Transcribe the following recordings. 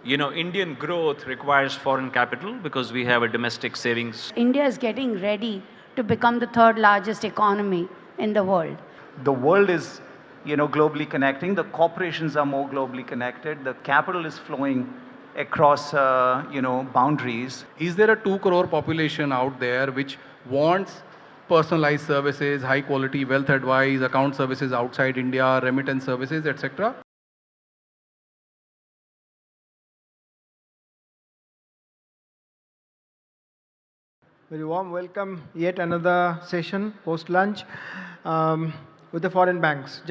Indian growth requires foreign capital because we have a domestic savings. India is getting ready to become the third largest economy in the world. The world is, globally connecting. The corporations are more globally connected. The capital is flowing across, boundaries. Is there a 2 crore population out there which wants personalized services, high quality wealth advice, account services outside India, remittance services, etc.? Very warm welcome, yet another session post-lunch with the foreign banks.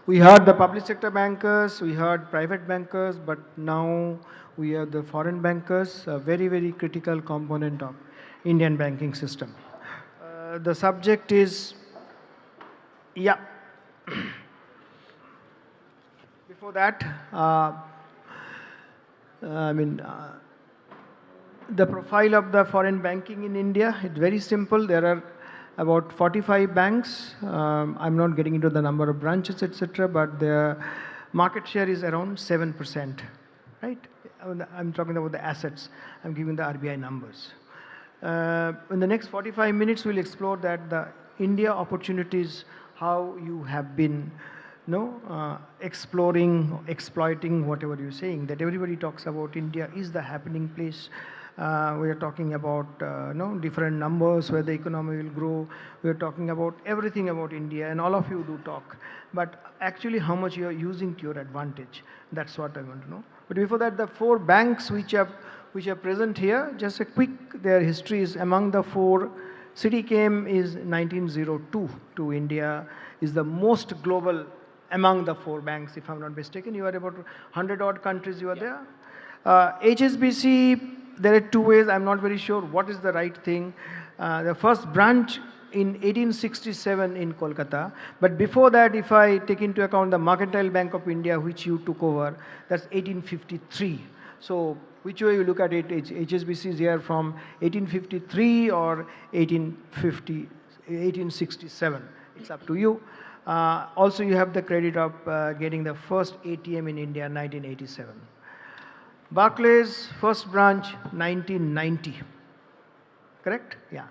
We heard the public sector bankers, we heard private bankers, but now we have the foreign bankers, a very, very critical component of Indian banking system. The subject is, before that, the profile of the foreign banking in India, it's very simple. There are about 45 banks. I'm not getting into the number of branches, etc., but their market share is around 7%, right? I'm talking about the assets. I'm giving the RBI numbers. In the next 45 minutes, we'll explore that the India opportunities, how you have been exploring, exploiting, whatever you're saying, that everybody talks about India is the happening place. We are talking about different numbers where the economy will grow. We are talking about everything about India, and all of you do talk. But actually, how much you are using to your advantage? That's what I want to know. But before that, the 4 banks which are present here, just a quick, their history is among the 4. Citi came is 1902 to India, is the most global among the 4 banks, if I'm not mistaken. You are about 100 odd countries you are there. HSBC, there are 2 ways. I'm not very sure what is the right thing. The first branch in 1867 in Kolkata. But before that, if I take into account the Mercantile Bank of India, which you took over, that's 1853. So which way you look at it, HSBC is here from 1853 or 1867. It's up to you. Also, you have the credit of getting the first ATM in India, 1987. Barclays, first branch, 1990. Correct? Yeah.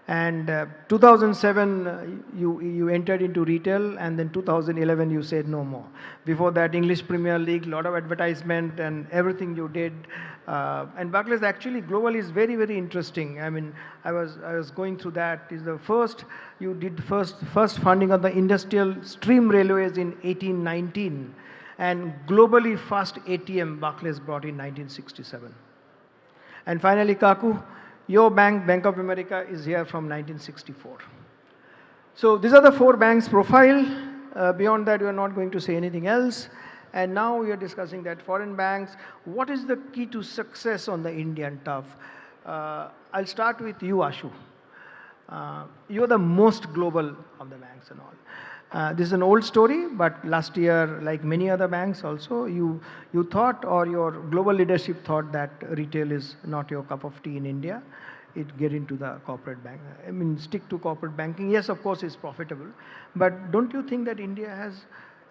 And 2007, you entered into retail, and then 2011, you said no more. Before that, English Premier League, lot of advertisement and everything you did. And Barclays actually globally is very, very interesting. I mean, I was going through that. Is the first, you did first funding of the industrial stream railways in 1819. And globally fast ATM, Barclays brought in 1967. And finally, Kaku, your bank, Bank of America, is here from 1964. So these are the 4 banks' profile. Beyond that, we are not going to say anything else. And now we are discussing that foreign banks. What is the key to success on the Indian turf? I'll start with you, Ashu. You're the most global of the banks and all. This is an old story, but last year, like many other banks also, you thought, or your global leadership thought, that retail is not your cup of tea in India. Get into the corporate bank. I mean, stick to corporate banking. Yes, of course, it's profitable. But don't you think that India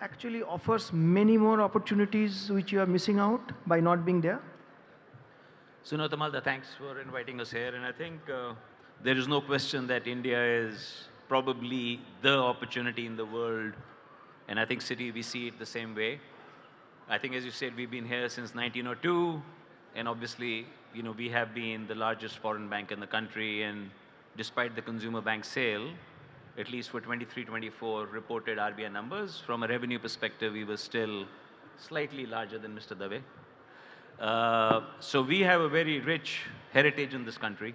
actually offers many more opportunities which you are missing out by not being there? Tamalda, thanks for inviting us here. And I think there is no question that India is probably the opportunity in the world. And I think Citi, we see it the same way. I think, as you said, we've been here since 1902. And obviously, we have been the largest foreign bank in the country. And despite the consumer bank sale, at least for 23-24 reported RBI numbers, from a revenue perspective, we were still slightly larger than Mr. Dave. So we have a very rich heritage in this country.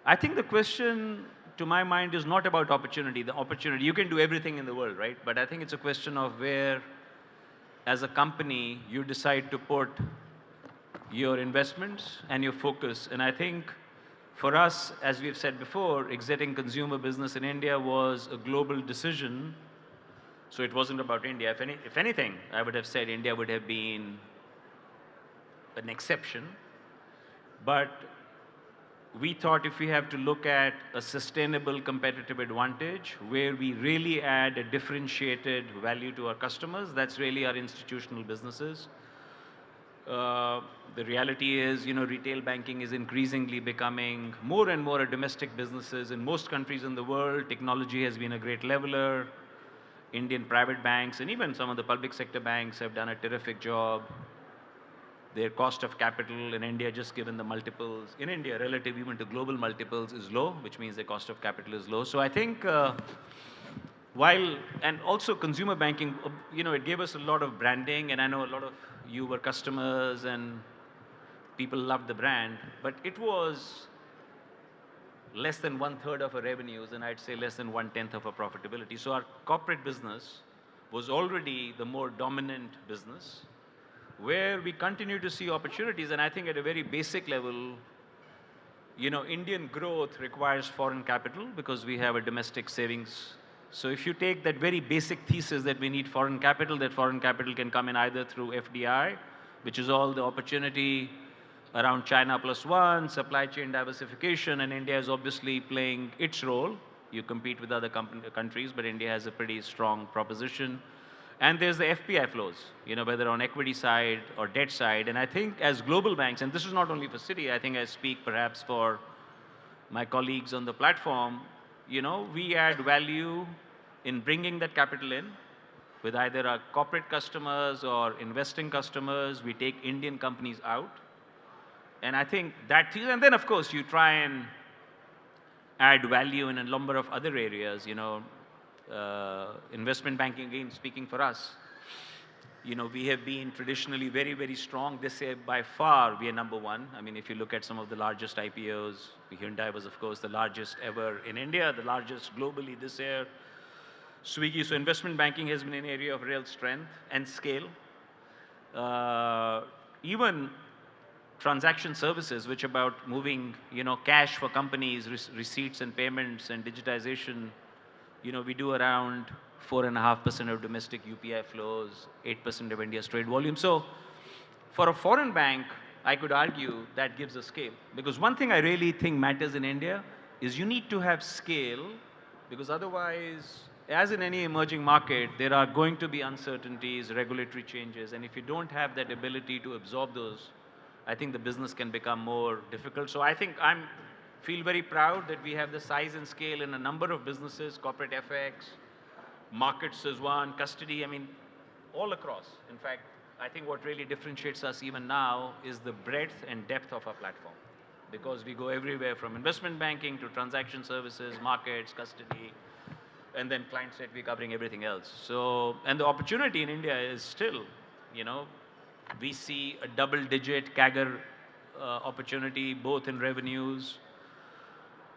I think the question, to my mind, is not about opportunity. The opportunity, you can do everything in the world, right? But I think it's a question of where, as a company, you decide to put your investments and your focus. And I think for us, as we've said before, exiting consumer business in India was a global decision. So it wasn't about India. If anything, I would have said India would have been an exception. But we thought if we have to look at a sustainable competitive advantage where we really add a differentiated value to our customers, that's really our institutional businesses. the reality is, retail banking is increasingly becoming more and more a domestic businesses in most countries in the world. Technology has been a great leveler. Indian private banks and even some of the public sector banks have done a terrific job. Their cost of capital in India, just given the multiples, in India, relative even to global multiples, is low, which means their cost of capital is low. So I think and also consumer banking, it gave us a lot of branding, and I know a lot of you were customers and people loved the brand, but it was less than 1/3 of our revenues, and I'd say less than 1/10 of our profitability. So our corporate business was already the more dominant business, where we continue to see opportunities. And I think at a very basic level, Indian growth requires foreign capital because we have a domestic savings. So if you take that very basic thesis that we need foreign capital, that foreign capital can come in either through FDI, which is all the opportunity around China plus one, supply chain diversification, and India is obviously playing its role. You compete with other countries, but India has a pretty strong proposition. And there's the FPI flows, whether on equity side or debt side. And I think as global banks, and this is not only for Citi, I think I speak perhaps for my colleagues on the platform, we add value in bringing that capital in with either our corporate customers or investing customers. We take Indian companies out. And I think that, and then of course you try and add value in a number of other areas, investment banking, again, speaking for us, we have been traditionally very, very strong. This year, by far, we are number one. I mean, if you look at some of the largest IPOs, Hyundai was, of course, the largest ever in India, the largest globally this year. Swiggy, so investment banking has been an area of real strength and scale. Even transaction services, which about moving, cash for companies, receipts and payments and digitization, we do around 4.5% of domestic UPI flows, 8% of India's trade volume. So for a foreign bank, I could argue that gives a scale. Because one thing I really think matters in India is you need to have scale, because otherwise, as in any emerging market, there are going to be uncertainties, regulatory changes, and if you don't have that ability to absorb those, I think the business can become more difficult. So I think I feel very proud that we have the size and scale in a number of businesses, corporate FX, markets as one, custody, I mean, all across. In fact, I think what really differentiates us even now is the breadth and depth of our platform, because we go everywhere from investment banking to transaction services, markets, custody, and then client set, we're covering everything else. So, and the opportunity in India is still, we see a double-digit CAGR opportunity, both in revenues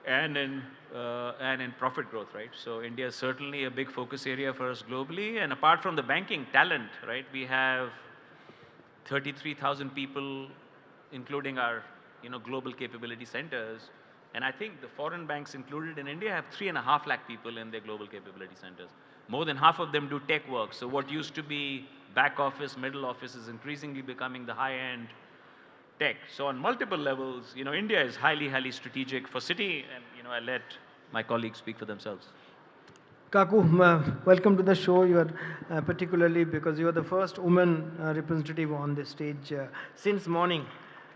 and in profit growth, right? So India is certainly a big focus area for us globally. And apart from the banking talent, right, we have 33,000 people, including our, global capability centers. And I think the foreign banks included in India have 3.5 lakh people in their global capability centers. More than half of them do tech work. So what used to be back office, middle office is increasingly becoming the high-end tech. So on multiple levels, India is highly, highly strategic for Citi, and I let my colleagues speak for themselves. Kaku, welcome to the show. You are particularly because you are the first woman representative on the stage since morning.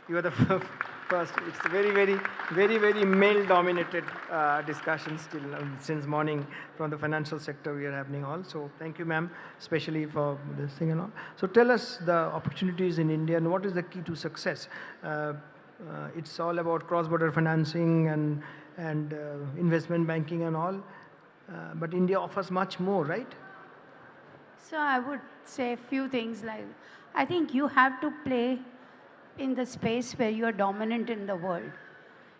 You are the first. It's a very, very, very, very male-dominated discussion still since morning from the financial sector we are happening all. So thank you, ma'am, especially for this thing and all. So tell us the opportunities in India and what is the key to success. It's all about cross-border financing and investment banking and all. But India offers much more, right? So I would say a few things like, I think you have to play in the space where you are dominant in the world.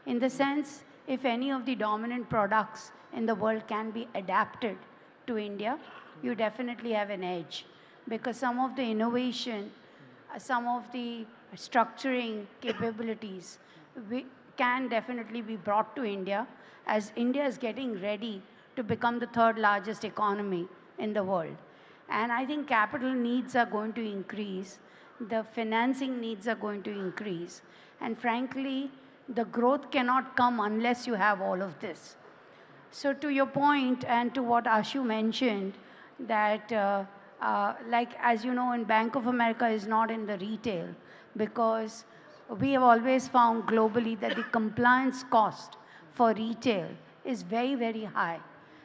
In the sense, if any of the dominant products in the world can be adapted to India, you definitely have an edge. Because some of the innovation, some of the structuring capabilities can definitely be brought to India, as India is getting ready to become the third largest economy in the world. And I think capital needs are going to increase. The financing needs are going to increase. And frankly, the growth cannot come unless you have all of this. So to your point and to what Ashu mentioned, that like as you know, in Bank of America is not in the retail, because we have always found globally that the compliance cost for retail is very, very high.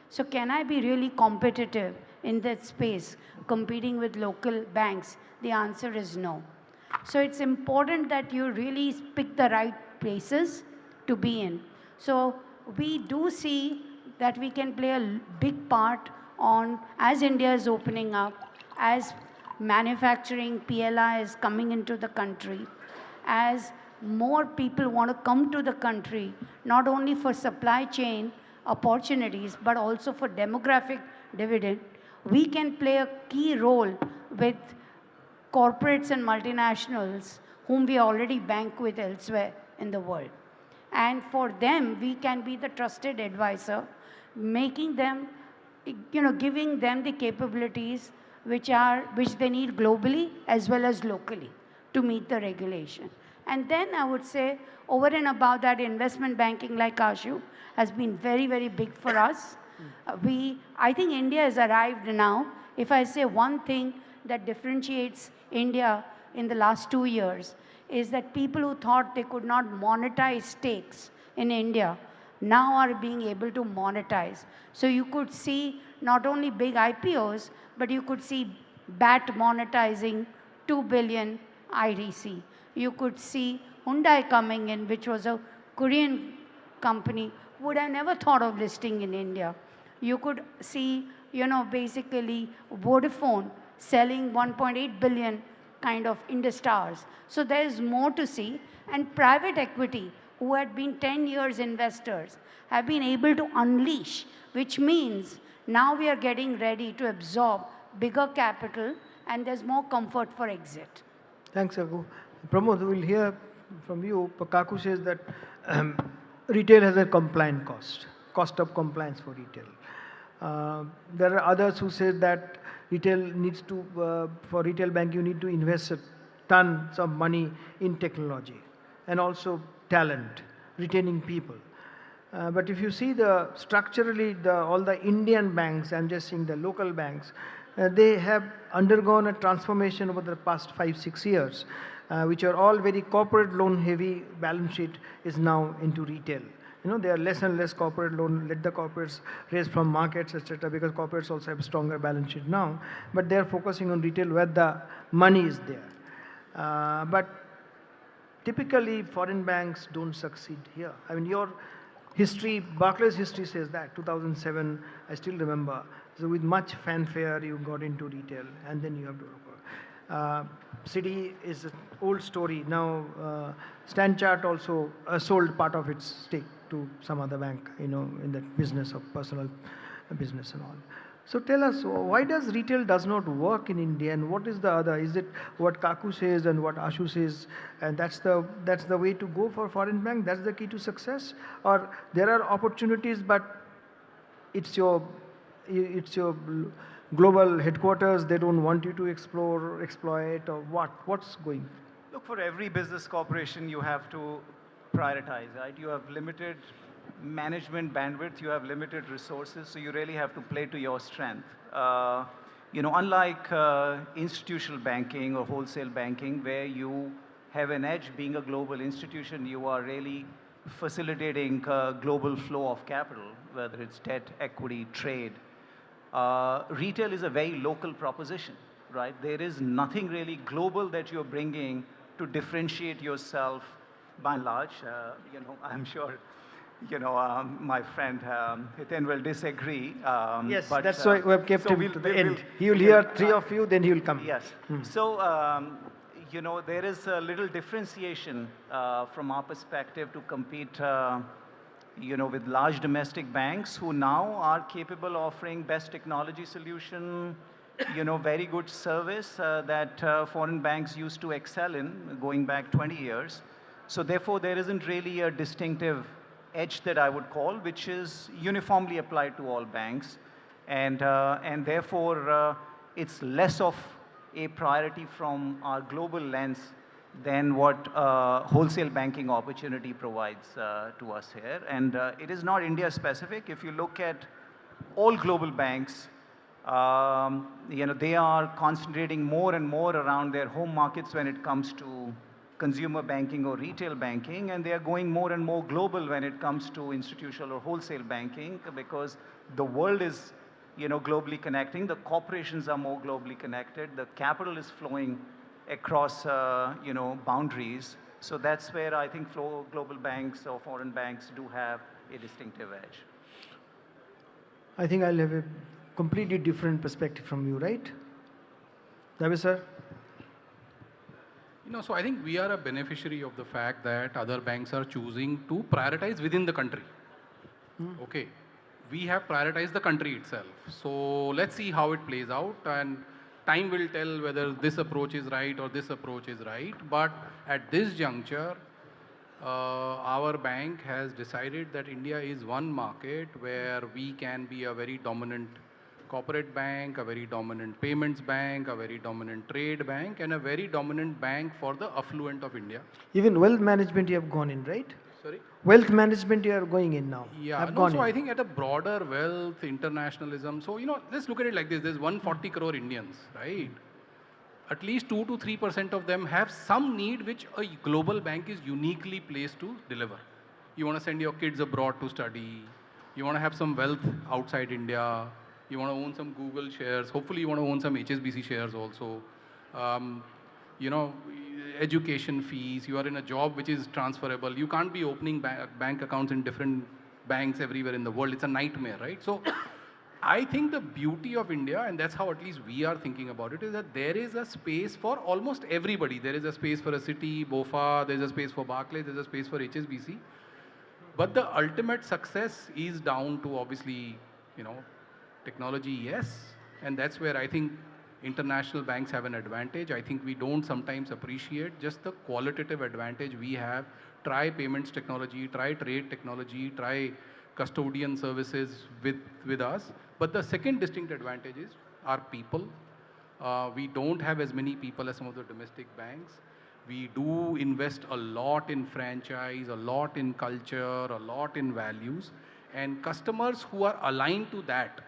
So can I be really competitive in that space, competing with local banks? The answer is no. So it's important that you really pick the right places to be in. So we do see that we can play a big part on, as India is opening up, as manufacturing PLI is coming into the country, as more people want to come to the country, not only for supply chain opportunities, but also for demographic dividend, we can play a key role with corporates and multinationals whom we already bank with elsewhere in the world. And for them, we can be the trusted advisor, making them, giving them the capabilities which they need globally as well as locally to meet the regulation. And then I would say, over and above that, investment banking, like Ashu, has been very, very big for us. I think India has arrived now. If I say one thing that differentiates India in the last 2 years, is that people who thought they could not monetize stakes in India now are being able to monetize. So you could see not only big IPOs, but you could see BAT monetizing 2 billion IDC. You could see Hyundai coming in, which was a Korean company, would have never thought of listing in India. You could see, basically Vodafone selling 1.8 billion kind of Industars. So there is more to see. And private equity, who had been 10 years investors, have been able to unleash, which means now we are getting ready to absorb bigger capital and there's more comfort for exit. Thanks, Kaku. Pramod, we'll hear from you. Kaku says that retail has a compliant cost of compliance for retail. There are others who say that retail needs to, for retail bank, you need to invest tons of money in technology and also talent, retaining people. But if you see structurally, all the Indian banks, I'm just saying the local banks, they have undergone a transformation over the past 5-6 years, which are all very corporate loan heavy. Balance sheet is now into retail. There are less and less corporate loan, let the corporates raise from markets, etc., because corporates also have stronger balance sheet now. But they are focusing on retail where the money is there. But typically, foreign banks don't succeed here. I mean, your history, Barclays history says that, 2007, I still remember. So with much fanfare, you got into retail, and then you have to Citi is an old story. Now, Stanchart also sold part of its stake to some other bank, in the business of personal business and all. So tell us, why does retail does not work in India, and what is the other? Is it what Kaku says and what Ashu says, and that's the way to go for foreign bank? That's the key to success, or there are opportunities, but it's your global headquarters, they don't want you to explore, exploit, or what? What's going? Look, for every business corporation, you have to prioritize, right? You have limited management bandwidth, you have limited resources, so you really have to play to your strength. Unlike institutional banking or wholesale banking, where you have an edge being a global institution, you are really facilitating global flow of capital, whether it's debt, equity, trade. Retail is a very local proposition, right? There is nothing really global that you're bringing to differentiate yourself by and large. I'm sure, my friend Hiten will disagree. Yes, but, that's why we have kept so him to the end. He will hear three of you, then he will come. Yes. So, there is a little differentiation from our perspective to compete with large domestic banks who now are capable of offering best technology solution, very good service that foreign banks used to excel in going back 20 years. So therefore, there isn't really a distinctive edge that I would call, which is uniformly applied to all banks. And therefore, it's less of a priority from our global lens than what wholesale banking opportunity provides to us here. And it is not India specific. If you look at all global banks, they are concentrating more and more around their home markets when it comes to consumer banking or retail banking, and they are going more and more global when it comes to institutional or wholesale banking, because the world is, globally connecting. The corporations are more globally connected. The capital is flowing across, boundaries. So that's where I think global banks or foreign banks do have a distinctive edge. I think I'll have a completely different perspective from you, right? David sir? So I think we are a beneficiary of the fact that other banks are choosing to prioritize within the country. Okay. We have prioritized the country itself. So let's see how it plays out, and time will tell whether this approach is right or this approach is right. But at this juncture, our bank has decided that India is one market where we can be a very dominant corporate bank, a very dominant payments bank, a very dominant trade bank, and a very dominant bank for the affluent of India. Even wealth management you have gone in, right? Sorry? Wealth management you are going in now. Yeah, Have no, gone so in. I think at a broader wealth, internationalism, so, let's look at it like this. There's 140 crore Indians, right? At least 2 to 3% of them have some need which a global bank is uniquely placed to deliver. You want to send your kids abroad to study. You want to have some wealth outside India. You want to own some Google shares. Hopefully, you want to own some HSBC shares also. You know, education fees. You are in a job which is transferable. You can't be opening bank accounts in different banks everywhere in the world. It's a nightmare, right? So I think the beauty of India, and that's how at least we are thinking about it, is that there is a space for almost everybody. There is a space for a Citi, BofA, there's a space for Barclays, there's a space for HSBC. But the ultimate success is down to obviously, technology, yes. And that's where I think international banks have an advantage. I think we don't sometimes appreciate just the qualitative advantage we have. Try payments technology, try trade technology, try custodian services with us. But the second distinct advantage is our people. We don't have as many people as some of the domestic banks. We do invest a lot in franchise, a lot in culture, a lot in values. And customers who are aligned to that,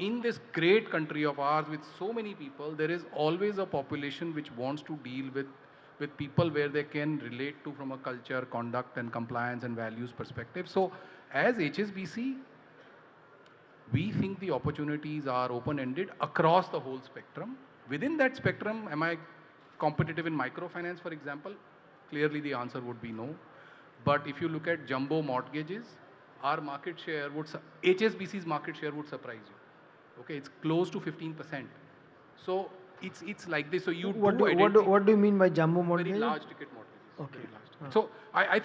in this great country of ours with so many people, there is always a population which wants to deal with people where they can relate to from a culture, conduct and compliance and values perspective. So as HSBC, we think the opportunities are open-ended across the whole spectrum. Within that spectrum, am I competitive in microfinance, for example? Clearly the answer would be no. But if you look at jumbo mortgages, our market share HSBC's market share would surprise you. Okay, it's close to 15%. So it's like this. So What do you mean by jumbo mortgage? Very large ticket mortgages. Okay. Very large ticket. So I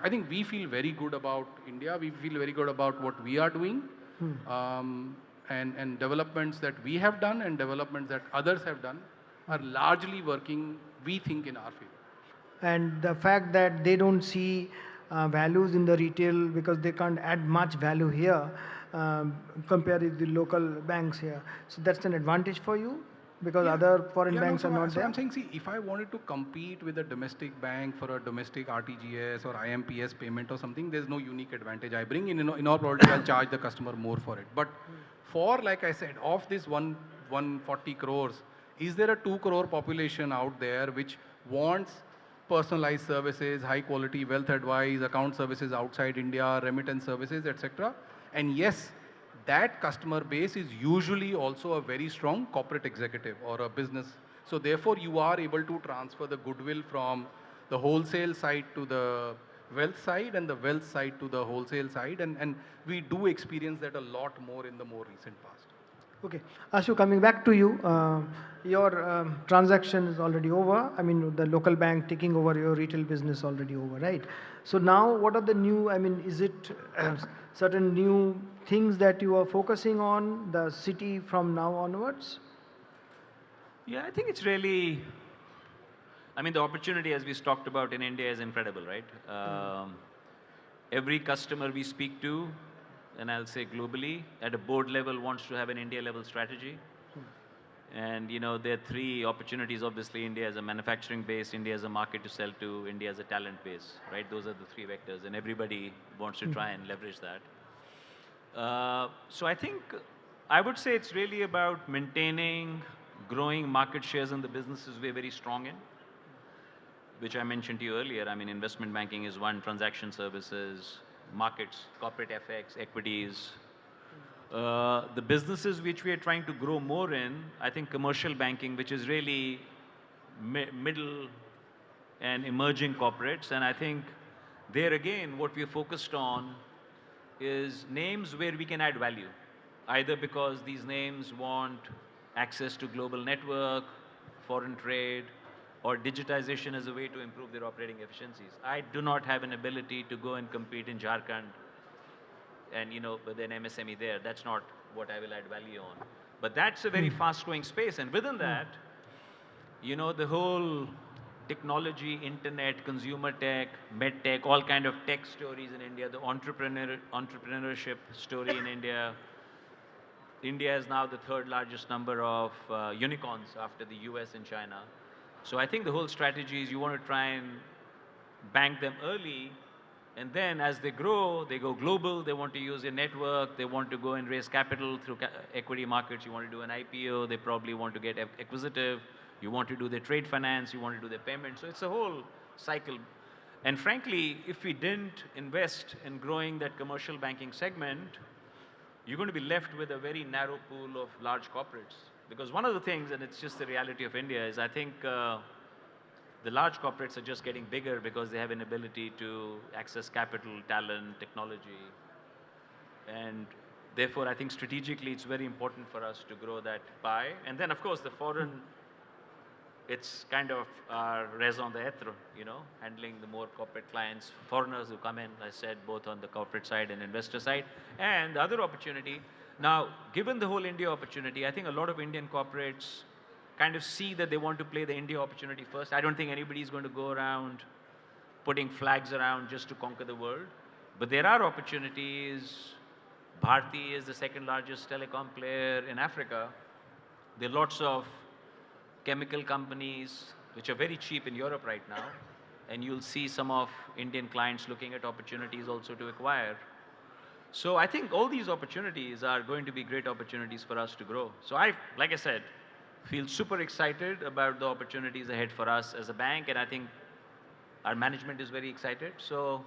think we feel very good about India. We feel very good about what we are doing, and developments that we have done and developments that others have done are largely working, we think, in our favor. And the fact that they don't see values in the retail because they can't add much value here compared with the local banks here. So that's an advantage for you because other foreign banks are not there. I'm saying, see, if I wanted to compete with a domestic bank for a domestic RTGS or IMPS payment or something, there's no unique advantage I bring. In all probability, I'll charge the customer more for it. But for, like I said, of this 140 crores, is there a 2 crore population out there which wants personalized services, high quality wealth advice, account services outside India, remittance services, etc.? And yes, that customer base is usually also a very strong corporate executive or a business. So therefore, you are able to transfer the goodwill from the wholesale side to the wealth side and the wealth side to the wholesale side. And we do experience that a lot more in the more recent past. Okay. Ashu, coming back to you, your transaction is already over. I mean, the local bank taking over your retail business already over, right? So now what are the new, is it certain new things that you are focusing on, the city from now onwards? Yeah, I think it's really, the opportunity, as we talked about in India, is incredible, right? Every customer we speak to, and I'll say globally, at a board level wants to have an India level strategy. And there are three opportunities. Obviously, India is a manufacturing base, India is a market to sell to, India is a talent base, right? Those are the three vectors, and everybody wants to try and leverage that. So I would say it's really about maintaining, growing market shares in the businesses we're very strong in. which I mentioned to you earlier. I mean, investment banking is one, transaction services, markets, corporate FX, equities. The businesses which we are trying to grow more in, I think commercial banking, which is really middle and emerging corporates. And I think there again, what we are focused on is names where we can add value, either because these names want access to global network, foreign trade, or digitization as a way to improve their operating efficiencies. I do not have an ability to go and compete in Jharkhand and, with an MSME there. That's not what I will add value on. But that's a very fast-growing space. And within that, the whole technology, internet, consumer tech, med tech, all kind of tech stories in India, the entrepreneurship story in India. India is now the third largest number of unicorns after the US and China. So I think the whole strategy is you want to try and bank them early, and then as they grow, they go global, they want to use a network, they want to go and raise capital through equity markets, you want to do an IPO, they probably want to get acquisitive, you want to do their trade finance, you want to do their payments. So it's a whole cycle. And frankly, if we didn't invest in growing that commercial banking segment, you're going to be left with a very narrow pool of large corporates. Because one of the things, and it's just the reality of India, is I think the large corporates are just getting bigger because they have an ability to access capital, talent, technology. And therefore, I think strategically, it's very important for us to grow that pie. And then, of course, the foreign, it's kind of our raison d'etre, handling the more corporate clients, foreigners who come in, I said, both on the corporate side and investor side. And the other opportunity, now, given the whole India opportunity, I think a lot of Indian corporates kind of see that they want to play the India opportunity first. I don't think anybody's going to go around putting flags around just to conquer the world. But there are opportunities. Bharti is the second largest telecom player in Africa. There are lots of chemical companies which are very cheap in Europe right now. And you'll see some of Indian clients looking at opportunities also to acquire. So I think all these opportunities are going to be great opportunities for us to grow. So like I said, feel super excited about the opportunities ahead for us as a bank, and I think our management is very excited. So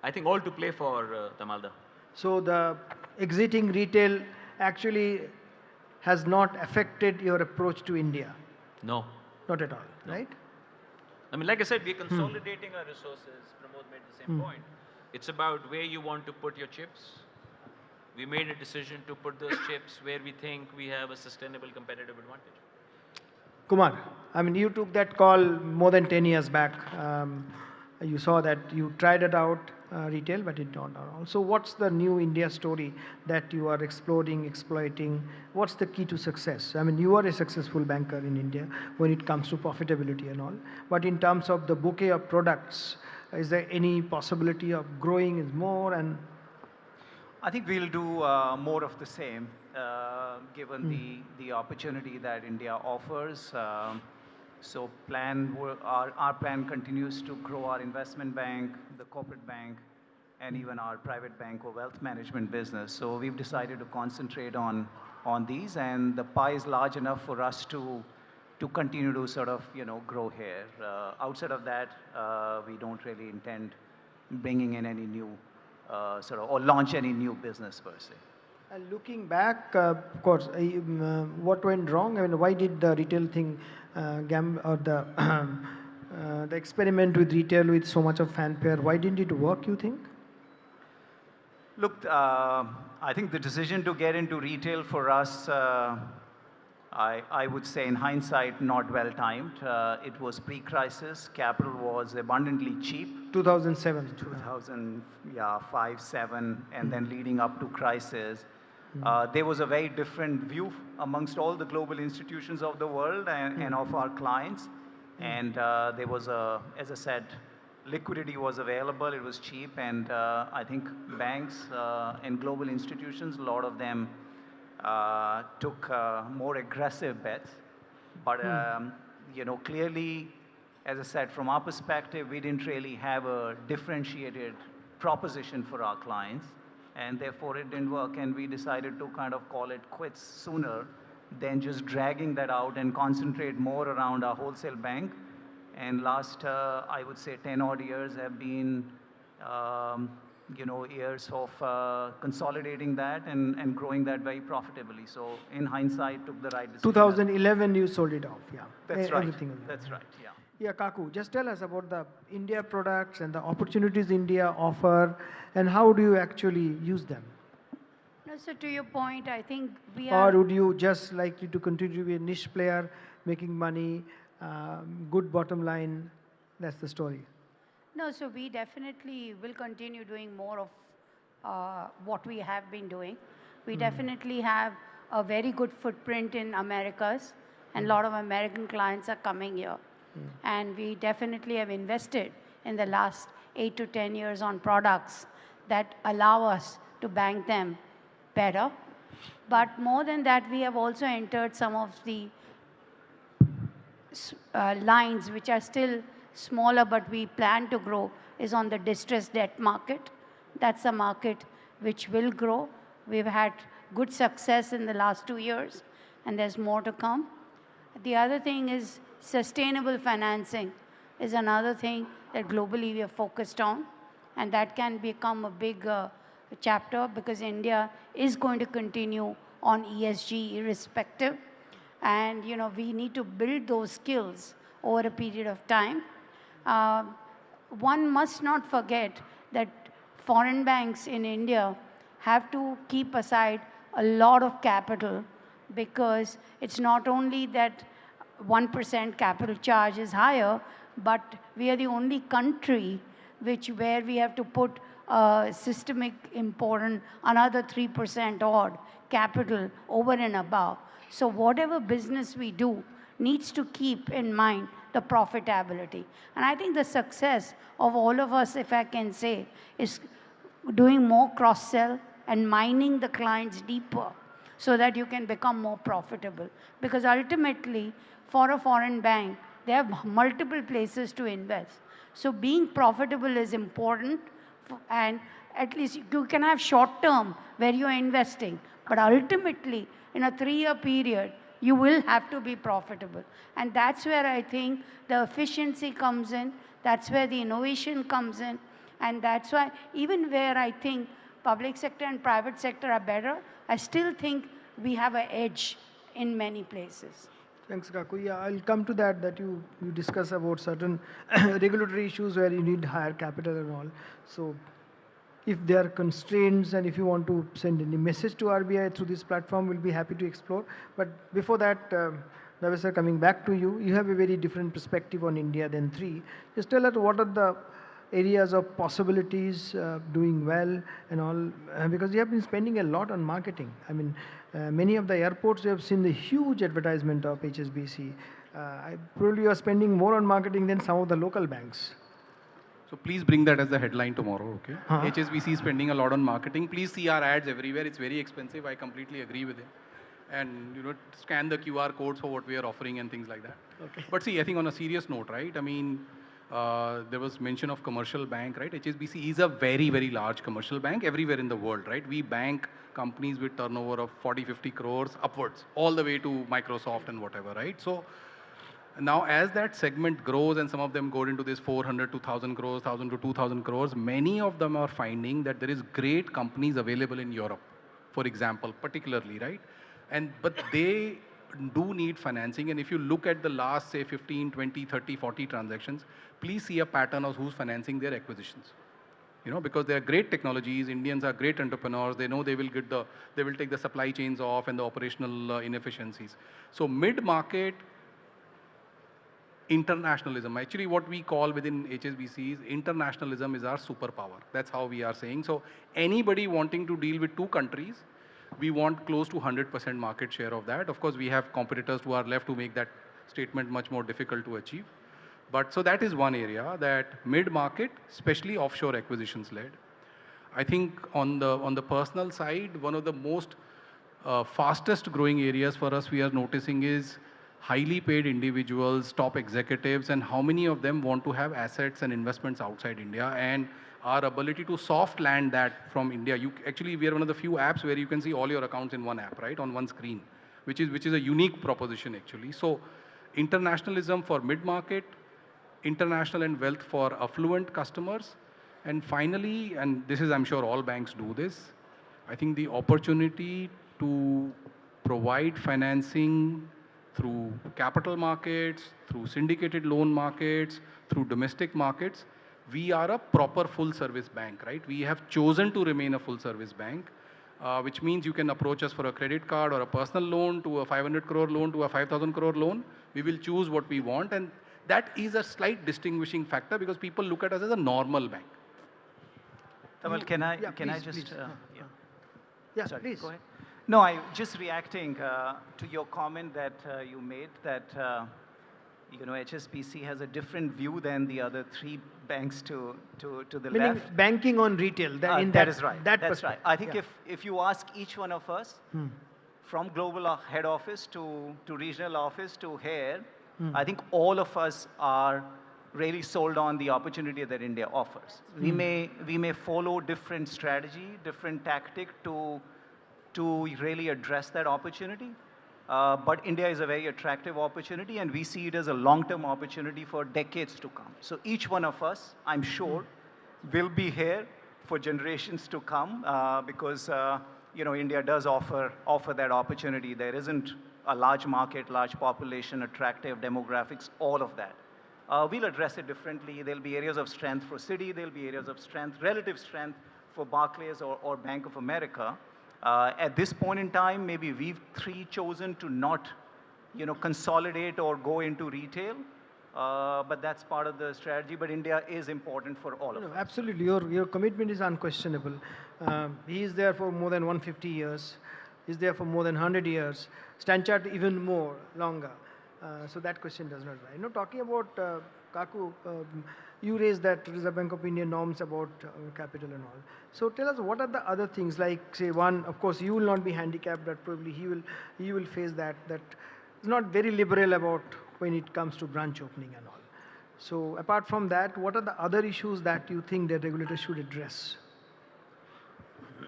I think all to play for, Tamalda. So the exiting retail actually has not affected your approach to India? No. Not at all, right? I mean, like I said, we're consolidating our resources. Pramod made the same point. It's about where you want to put your chips. We made a decision to put those chips where we think we have a sustainable competitive advantage. Kumar, I mean, you took that call more than 10 years back. You saw that you tried it out, retail, but it don't. So what's the new India story that you are exploring, exploiting? What's the key to success? I mean, you are a successful banker in India when it comes to profitability and all. But in terms of the bouquet of products, is there any possibility of growing is more? And I think we'll do more of the same, given the opportunity that India offers. So our plan continues to grow our investment bank, the corporate bank, and even our private bank or wealth management business. So we've decided to concentrate on these, and the pie is large enough for us to continue to sort of grow here. Outside of that, we don't really intend bringing in any new or launch any new business per se. Looking back, of course, what went wrong? I mean, why did the retail thing, the experiment with retail with so much of fanfare, why didn't it work, you think? Look, I think the decision to get into retail for us, I would say in hindsight, not well timed. It was pre-crisis. Capital was abundantly cheap. 2007. 2005, 7, and then leading up to crisis. There was a very different view amongst all the global institutions of the world and of our clients. And there was as I said, liquidity was available, it was cheap, and I think banks and global institutions, a lot of them took more aggressive bets. But clearly, as I said, from our perspective, we didn't really have a differentiated proposition for our clients, and therefore it didn't work, and we decided to kind of call it quits sooner than just dragging that out and concentrate more around our wholesale bank And last, I would say 10 odd years have been, years of consolidating that and growing that very profitably. So in hindsight, took the right decision. 2011, you sold it off, yeah. That's right. Everything. That's right, yeah. Yeah, Kaku, just tell us about the India products and the opportunities India offer, and how do you actually use them? No, so to your point, I think we Or are. would you just like you to continue to be a niche player, making money, good bottom line? That's the story. No, so we definitely will continue doing more of what we have been doing. We definitely have a very good footprint in Americas, and a lot of American clients are coming here. And we definitely have invested in the last 8 to 10 years on products that allow us to bank them better. But more than that, we have also entered some of the lines which are still smaller, but we plan to grow, is on the distressed debt market. That's a market which will grow. We've had good success in the last 2 years, and there's more to come. The other thing is sustainable financing is another thing that globally we are focused on, and that can become a big chapter because India is going to continue on ESG irrespective. And we need to build those skills over a period of time. One must not forget that foreign banks in India have to keep aside a lot of capital because it's not only that 1% capital charge is higher, but we are the only country where we have to put systemic important another 3% odd capital over and above. So whatever business we do needs to keep in mind the profitability. And I think the success of all of us, if I can say, is doing more cross-sell and mining the clients deeper so that you can become more profitable. Because ultimately, for a foreign bank, they have multiple places to invest. So being profitable is important, and at least you can have short term where you're investing, but ultimately, in a 3-year period, you will have to be profitable. And that's where I think the efficiency comes in, that's where the innovation comes in, and that's why even where I think public sector and private sector are better, I still think we have an edge in many places. Thanks, Kaku. Yeah, I'll come to that you discuss about certain regulatory issues where you need higher capital and all. So if there are constraints and if you want to send any message to RBI through this platform, we'll be happy to explore. But before that, Ravi sir, coming back to you, you have a very different perspective on India than three. Just tell us what are the areas of possibilities, doing well and all, because you have been spending a lot on marketing. I mean, many of the airports, you have seen the huge advertisement of HSBC. Probably you are spending more on marketing than some of the local banks. So please bring that as the headline tomorrow, okay? HSBC is spending a lot on marketing. Please see our ads everywhere. It's very expensive. I completely agree with him. And scan the QR codes for what we are offering and things like that. Okay. But see, I think on a serious note, right? I mean, there was mention of commercial bank, right? HSBC is a very, very large commercial bank everywhere in the world, right? We bank companies with turnover of 40, 50 crores upwards, all the way to Microsoft and whatever, right? So now as that segment grows and some of them go into this 400 to 1,000 crores, 1,000 to 2,000 crores, many of them are finding that there is great companies available in Europe, for example, particularly, right? But they do need financing. And if you look at the last, say, 15, 20, 30, 40 transactions, please see a pattern of who's financing their acquisitions. Because they are great technologies, Indians are great entrepreneurs, they know they will take the supply chains off and the operational inefficiencies. So mid-market internationalism, actually what we call within HSBC is internationalism is our superpower. That's how we are saying. So anybody wanting to deal with two countries, we want close to 100% market share of that. Of course, we have competitors who are left to make that statement much more difficult to achieve. But so that is one area, that mid-market, especially offshore acquisitions led. I think on the personal side, one of the most fastest growing areas for us we are noticing is highly paid individuals, top executives, and how many of them want to have assets and investments outside India, and our ability to soft land that from India. Actually, we are one of the few apps where you can see all your accounts in one app, right, on one screen, which is a unique proposition actually. So internationalism for mid-market, international and wealth for affluent customers. And finally, and this is, I'm sure all banks do this, I think the opportunity to provide financing through capital markets, through syndicated loan markets, through domestic markets. We are a proper full service bank, right? We have chosen to remain a full service bank, which means you can approach us for a credit card or a personal loan, to a 500 crore loan, to a 5,000 crore loan. We will choose what we want, and that is a slight distinguishing factor because people look at us as a normal bank. Tamal, can I please, just please. yeah. Yeah, Sorry, please. go ahead. No, I just reacting to your comment that you made that HSBC has a different view than the other three banks to the Meaning left. banking on retail. That is right. That That's right. perspective. I think Yeah. if you ask each one of us, from global head office to regional office to here, I think all of us are really sold on the opportunity that India offers. We may follow different strategy, different tactic to really address that opportunity. But India is a very attractive opportunity, and we see it as a long-term opportunity for decades to come. So each one of us, I'm sure, will be here for generations to come because India does offer that opportunity. There isn't a large market, large population, attractive demographics, all of that. We'll address it differently. There'll be areas of strength for Citi. There'll be areas of strength, relative strength for Barclays or Bank of America. At this point in time, maybe we've chosen to not, consolidate or go into retail. But that's part of the strategy. But India is important for all of us. Absolutely. Your commitment is unquestionable. He is there for more than 150 years. He's there for more than 100 years. Stanchart even more, longer. So that question does not lie. Talking about Kaku, you raised that Reserve Bank of India norms about capital and all. So tell us, what are the other things, like say one, of course you will not be handicapped, but probably he will face that is not very liberal about when it comes to branch opening and all. So apart from that, what are the other issues that you think the regulators should address?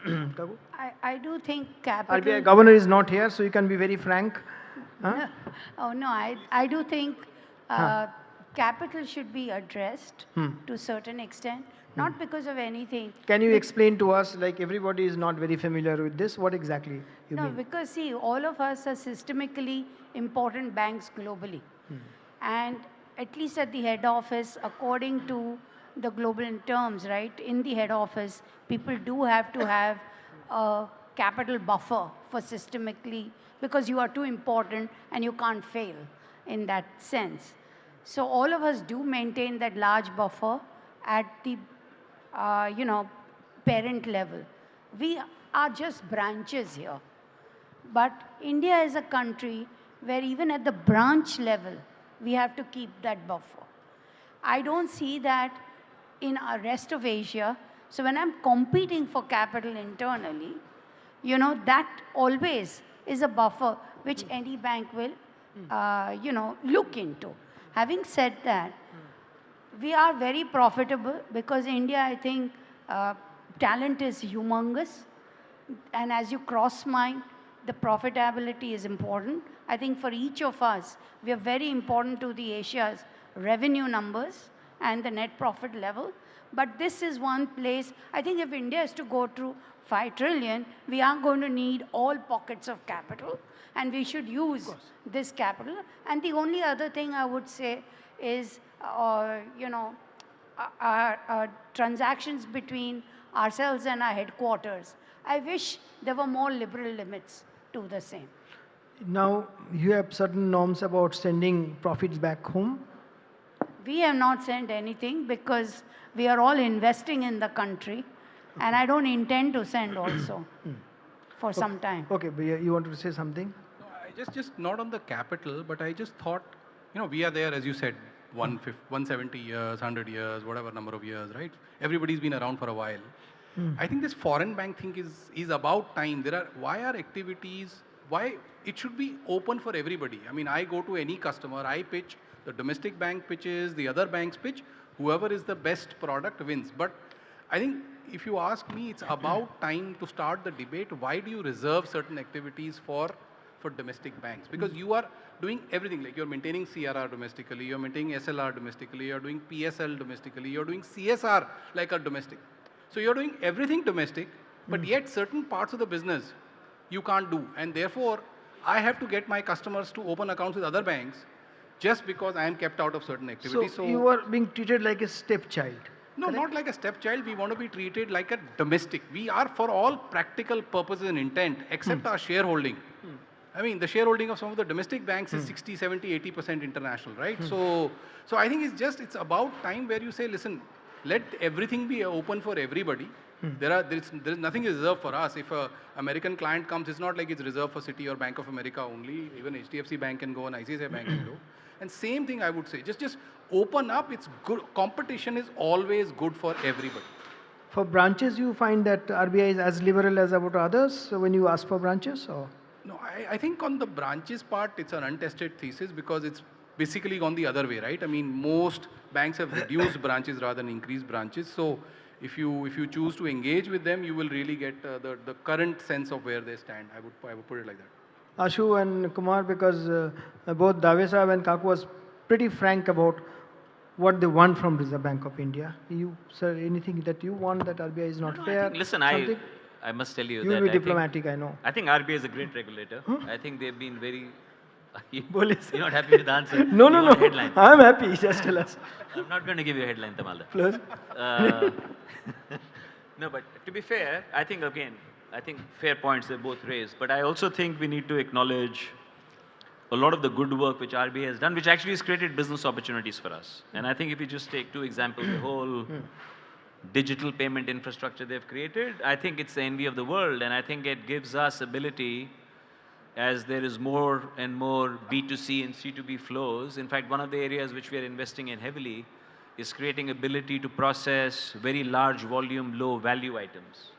Kaku? I do think capital. RBI governor is not here, so you can be very frank. Huh? Oh, no, I do think capital should be addressed to a certain extent, not because of anything. Can you explain to us, like everybody is not very familiar with this, what exactly you No, mean? because see, all of us are systemically important banks globally. And at least at the head office, according to the global terms, right, in the head office, people do have to have a capital buffer for systemically, because you are too important and you can't fail in that sense. So all of us do maintain that large buffer at the, parent level. We are just branches here. But India is a country where even at the branch level, we have to keep that buffer. I don't see that in our rest of Asia. So when I'm competing for capital internally, that always is a buffer which any bank will, look into. Having said that, we are very profitable because India, I think, talent is humongous. And as you cross mine, the profitability is important. I think for each of us, we are very important to the Asia's revenue numbers and the net profit level. But this is one place, I think if India is to go through 5 trillion, we are going to need all pockets of capital, and we should use this capital. And the only other thing I would say is, our transactions between ourselves and our headquarters. I wish there were more liberal limits to the same. Now, you have certain norms about sending profits back home. We have not sent anything because we are all investing in the country, and I don't intend to send also for some time. Okay, but you wanted to say something? No, I just not on the capital, but I just thought, we are there, as you said, 170 years, 100 years, whatever number of years, right? Everybody's been around for a while. I think this foreign bank thing is about time. Why are activities, why it should be open for everybody. I mean, I go to any customer, I pitch, the domestic bank pitches, the other banks pitch, whoever is the best product wins. But I think if you ask me, it's about time to start the debate. Why do you reserve certain activities for domestic banks? Because you are doing everything, like you're maintaining CRR domestically, you're maintaining SLR domestically, you're doing PSL domestically, you're doing CSR like a domestic. So you're doing everything domestic, but yet certain parts of the business you can't do. And therefore, I have to get my customers to open accounts with other banks just because I am kept out of certain activities. So you are being treated like a stepchild. No, not like a stepchild. We want to be treated like a domestic. We are, for all practical purposes and intent, except our shareholding. I mean, the shareholding of some of the domestic banks is 60, 70, 80% international, right? So I think it's about time where you say, listen, let everything be open for everybody. There is nothing is reserved for us. If an American client comes, it's not like it's reserved for Citi or Bank of America only. Even HDFC Bank can go and ICICI Bank can go. And same thing I would say, just open up. It's good. Competition is always good for everybody. For branches, you find that RBI is as liberal as about others when you ask for branches? Or? No, I think on the branches part, it's an untested thesis because it's basically gone the other way, right? I mean, most banks have reduced branches rather than increased branches. So if you choose to engage with them, you will really get the current sense of where they stand. I would put it like that. Ashu and Kumar, because both Dave Saab and Kaku was pretty frank about what they want from Reserve Bank of India. You, sir, anything that you want that RBI is not fair? Listen, something? I must tell you You'll that be diplomatic, I know. I think RBI is a great regulator. I think they've been very... You're Bole sir. not happy with the answer. No, You no, want no. a headline. I'm happy. Just tell us. I'm not going to give you a headline, Tamalda. Plus. No, but to be fair, I think fair points they both raised. But I also think we need to acknowledge a lot of the good work which RBI has done, which actually has created business opportunities for us. And I think if you just take two examples, the whole digital payment infrastructure they've created, I think it's the envy of the world. And I think it gives us ability, as there is more and more B2C and C2B flows. In fact, one of the areas which we are investing in heavily is creating ability to process very large volume, low value items,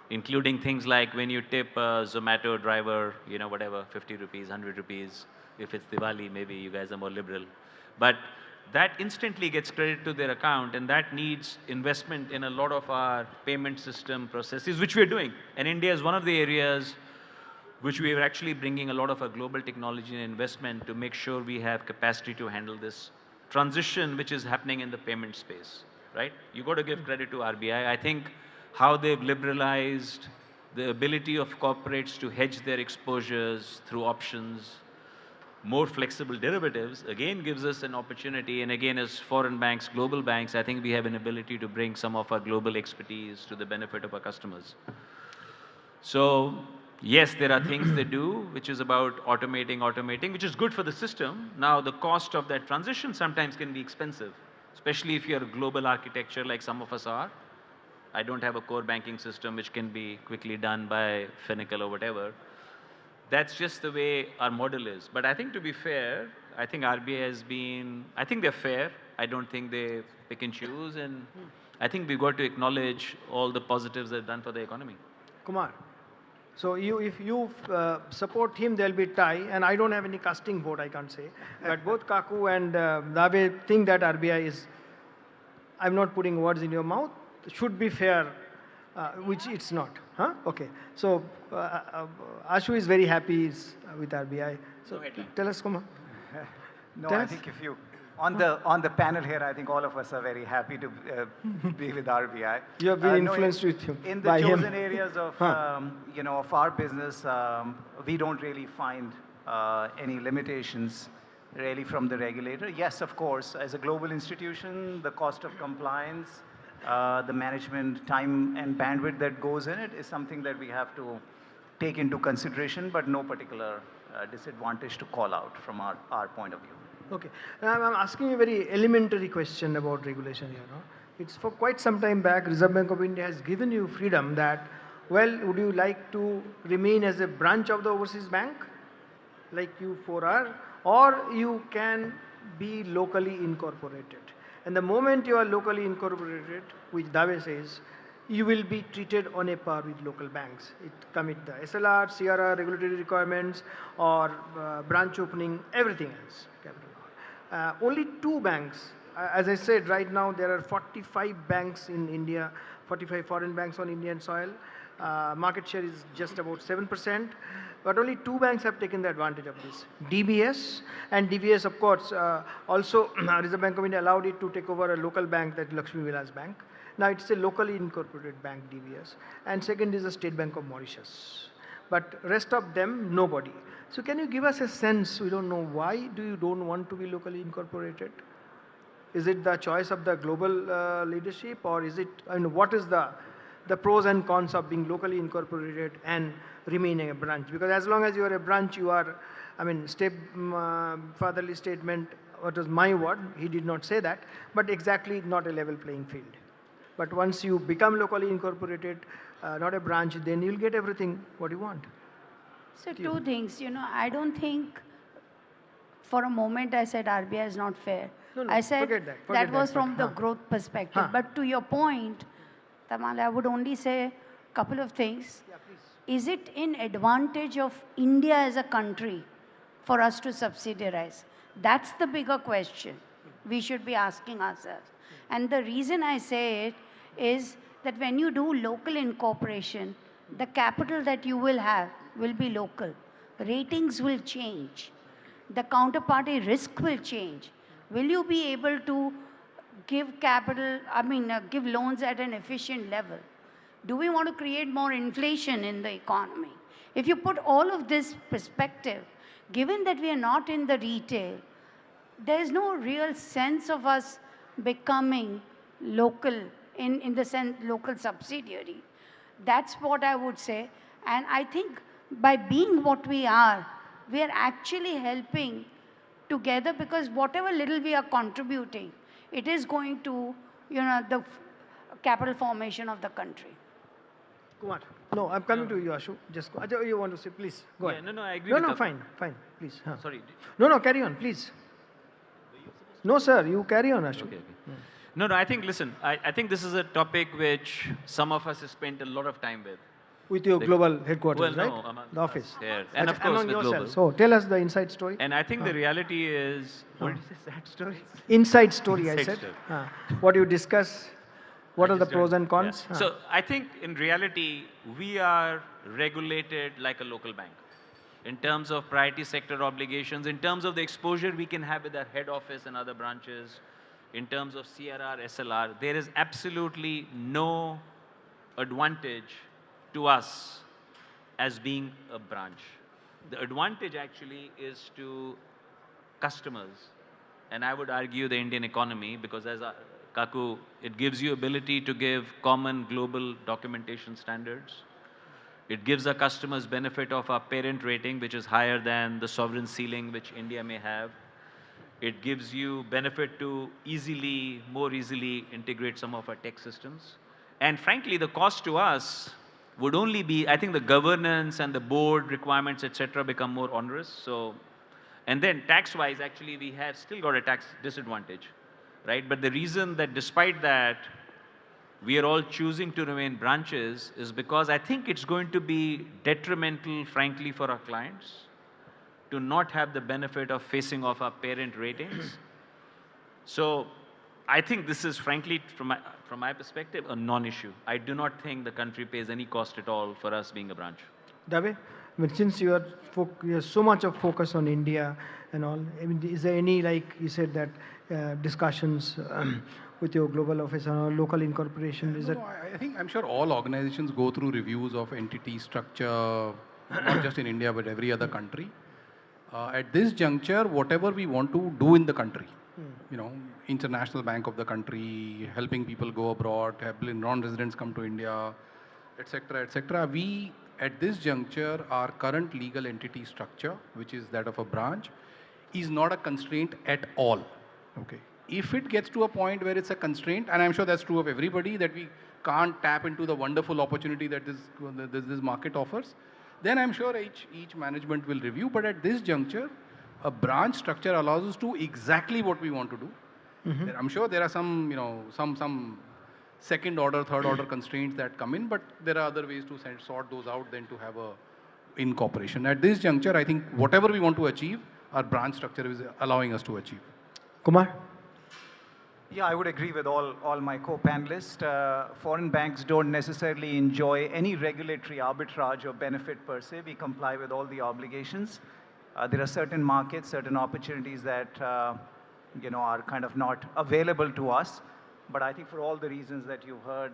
including things like when you tip a Zomato driver, you know, whatever, 50 rupees, 100 rupees. If it's Diwali, maybe you guys are more liberal. But that instantly gets credited to their account, and that needs investment in a lot of our payment system processes, which we're doing. And India is one of the areas which we are actually bringing a lot of our global technology and investment to make sure we have capacity to handle this transition which is happening in the payment space, right? You got to give credit to RBI. I think how they've liberalized the ability of corporates to hedge their exposures through options, more flexible derivatives, again gives us an opportunity. And again, as foreign banks, global banks, I think we have an ability to bring some of our global expertise to the benefit of our customers. So yes, there are things they do, which is about automating, which is good for the system. Now, the cost of that transition sometimes can be expensive, especially if you're a global architecture like some of us are. I don't have a core banking system which can be quickly done by Finacle or whatever. That's just the way our model is. But I think to be fair, I think RBI has been, I think they're fair. I don't think they pick and choose. And I think we've got to acknowledge all the positives they've done for the economy. Kumar. So if you support him, there'll be tie, and I don't have any casting vote, I can't say. But both Kaku and Dave think that RBI is, I'm not putting words in your mouth, should be fair, which it's not. Huh? Okay. So Ashu is very happy with RBI. So tell us, Kumar. No, Tell I us. think if you, on the panel here, I think all of us are very happy to be with RBI. You have been No, influenced with him in the by chosen him. areas of, of our business, we don't really find any limitations really from the regulator. Yes, of course, as a global institution, the cost of compliance, the management time and bandwidth that goes in it is something that we have to take into consideration, but no particular disadvantage to call out from our point of view. Okay. Now I'm asking you a very elementary question about regulation here. No? It's for quite some time back, Reserve Bank of India has given you freedom that, well, would you like to remain as a branch of the overseas bank, like you 4 are, or you can be locally incorporated. And the moment you are locally incorporated, which Dave says, you will be treated on a par with local banks. It commit the SLR, CRR, regulatory requirements, or branch opening, everything else. Only 2 banks, as I said, right now there are 45 banks in India, 45 foreign banks on Indian soil. Market share is just about 7%. but only 2 banks have taken the advantage of this. DBS and DBS, of course, also Reserve Bank of India allowed it to take over a local bank, that Lakshmi Vilas Bank. Now it's a locally incorporated bank, DBS. And second is the State Bank of Mauritius. But rest of them, nobody. So can you give us a sense, we don't know, why do you don't want to be locally incorporated? Is it the choice of the global leadership, or is it, I mean, what is the pros and cons of being locally incorporated and remaining a branch? Because as long as you are a branch, you are, I mean, fatherly statement, what was my word, he did not say that, but exactly not a level playing field. But once you become locally incorporated, not a branch, then you'll get everything what you want. So two things, I don't think for a moment I said RBI is not fair. No, I said forget that, forget was that, from but, the growth perspective. Huh. But to your point, Tamal, I would only say a couple of things. Yeah, please. Is it in advantage of India as a country for us to subsidiarize? That's the bigger question we should be asking ourselves. And the reason I say it is that when you do local incorporation, the capital that you will have will be local. Ratings will change. The counterparty risk will change. Will you be able to give give loans at an efficient level? Do we want to create more inflation in the economy? If you put all of this perspective, given that we are not in the retail, there is no real sense of us becoming local in the sense local subsidiary. That's what I would say. And I think by being what we are actually helping together, because whatever little we are contributing, it is going to, the capital formation of the country. Kumar. No, I'm coming to you, Ashu. Just go. Ajay, you want to say, please, go Yeah, ahead. no, I agree No, with no, the- fine, please. Huh. Sorry. No, carry on, please. No, sir, you carry on, Ashu. Okay. No, I think, listen, I think this is a topic which some of us have spent a lot of time with. With your global headquarters, Well, right? no, among The office. us here. And of Achha, course, among the global. yourselves. So tell us the inside story. And I think the reality is, what did you say, sad story? Inside story, I Inside said. story. What you discuss, what I are the just pros don't- and cons? yeah. So I think in reality, we are regulated like a local bank in terms of priority sector obligations, in terms of the exposure we can have with our head office and other branches, in terms of CRR, SLR. There is absolutely no advantage to us as being a branch. The advantage actually is to customers, and I would argue the Indian economy, because as Kaku, it gives you ability to give common global documentation standards. It gives our customers benefit of our parent rating, which is higher than the sovereign ceiling which India may have. It gives you benefit to more easily integrate some of our tech systems. And frankly, the cost to us would only be, I think the governance and the board requirements, etc., become more onerous. So, and then tax-wise, actually, we have still got a tax disadvantage, right? But the reason that despite that, we are all choosing to remain branches is because I think it's going to be detrimental, frankly, for our clients to not have the benefit of facing off our parent ratings. So I think this is, frankly, from my perspective, a non-issue. I do not think the country pays any cost at all for us being a branch. Dave, I mean, since you are so much of focus on India and all, I mean, is there any, like you said, that discussions with your global office or local incorporation? Is No, that no, I think I'm sure all organizations go through reviews of entity structure, not just in India but every other country. At this juncture, whatever we want to do in the country, international bank of the country, helping people go abroad, helping non-residents come to India, etc., etc. We, at this juncture, our current legal entity structure, which is that of a branch, is not a constraint at all. Okay. If it gets to a point where it's a constraint, and I'm sure that's true of everybody, that we can't tap into the wonderful opportunity that this market offers, then I'm sure each management will review. But at this juncture, a branch structure allows us to exactly what we want to do. I'm sure there are some, some second order, third order constraints that come in, but there are other ways to sort those out than to have a incorporation. At this juncture, I think whatever we want to achieve, our branch structure is allowing us to achieve. Kumar? Yeah, I would agree with all my co-panelists. Foreign banks don't necessarily enjoy any regulatory arbitrage or benefit per se. We comply with all the obligations. There are certain markets, certain opportunities that are kind of not available to us. But I think for all the reasons that you've heard,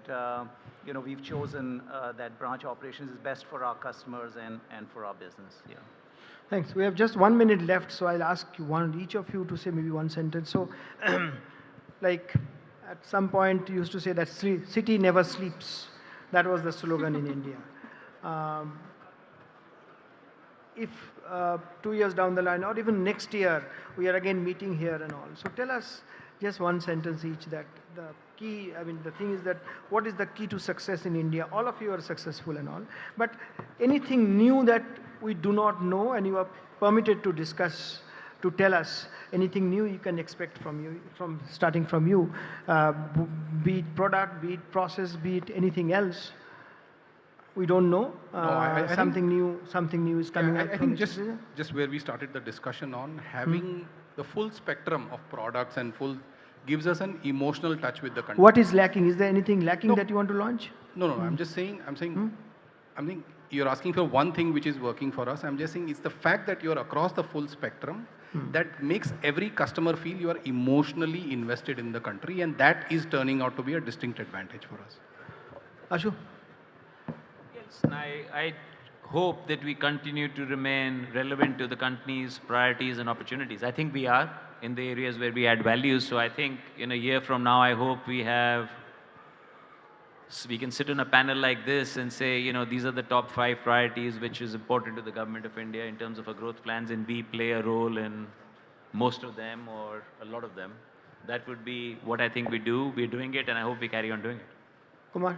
we've chosen that branch operations is best for our customers and for our business. Yeah. Thanks. We have just 1 minute left, so I'll ask each of you to say maybe one sentence. So, like at some point, you used to say that city never sleeps. That was the slogan in India. If 2 years down the line, or even next year, we are again meeting here and all. So tell us just one sentence each that the key, the thing is that what is the key to success in India? All of you are successful and all, but anything new that we do not know and you are permitted to discuss, to tell us anything new you can expect from you, starting from you, be it product, be it process, be it anything else. We don't know. I something new is coming up. I think just where we started the discussion on having the full spectrum of products and gives us an emotional touch with the country. What is lacking? Is there anything lacking that you want to launch? No. I'm saying you're asking for one thing which is working for us. I'm just saying it's the fact that you're across the full spectrum that makes every customer feel you are emotionally invested in the country, and that is turning out to be a distinct advantage for us. Ashu? Yes, and I hope that we continue to remain relevant to the company's priorities and opportunities. I think we are in the areas where we add value. So I think in a year from now, I hope we can sit on a panel like this and say, these are the top 5 priorities which is important to the government of India in terms of our growth plans, and we play a role in most of them or a lot of them. That would be what I think we do. We're doing it, and I hope we carry on doing it. Kumar?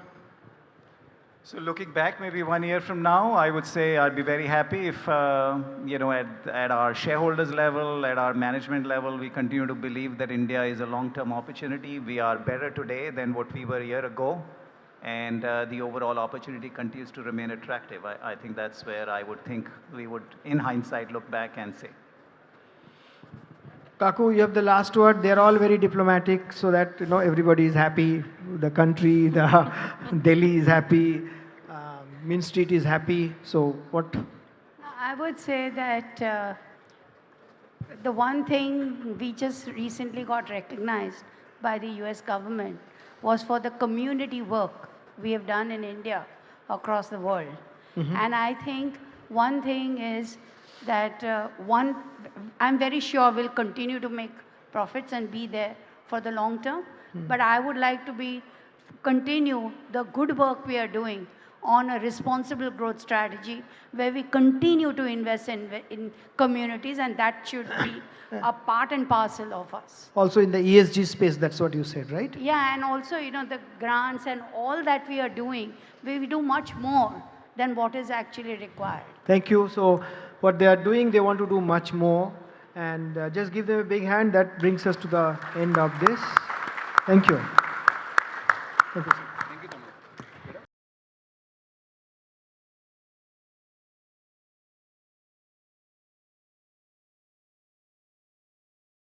So looking back, maybe 1 year from now, I would say I'd be very happy if, at our shareholders level, at our management level, we continue to believe that India is a long-term opportunity. We are better today than what we were a year ago, and the overall opportunity continues to remain attractive. I think that's where I would think we would, in hindsight, look back and say. Kaku, you have the last word. They're all very diplomatic so that everybody is happy. The country, the Delhi is happy. Main Street is happy. So what? I would say that the one thing we just recently got recognized by the US government was for the community work we have done in India across the world. And I think one thing is that I'm very sure we'll continue to make profits and be there for the long term. But I would like to continue the good work we are doing on a responsible growth strategy where we continue to invest in communities, and that should be a part and parcel of us. Also in the ESG space, that's what you said, right? Yeah, and also, the grants and all that we are doing, we do much more than what is actually required. Thank you. So what they are doing, they want to do much more. And just give them a big hand. That brings us to the end of this. Thank you. Thank you, sir.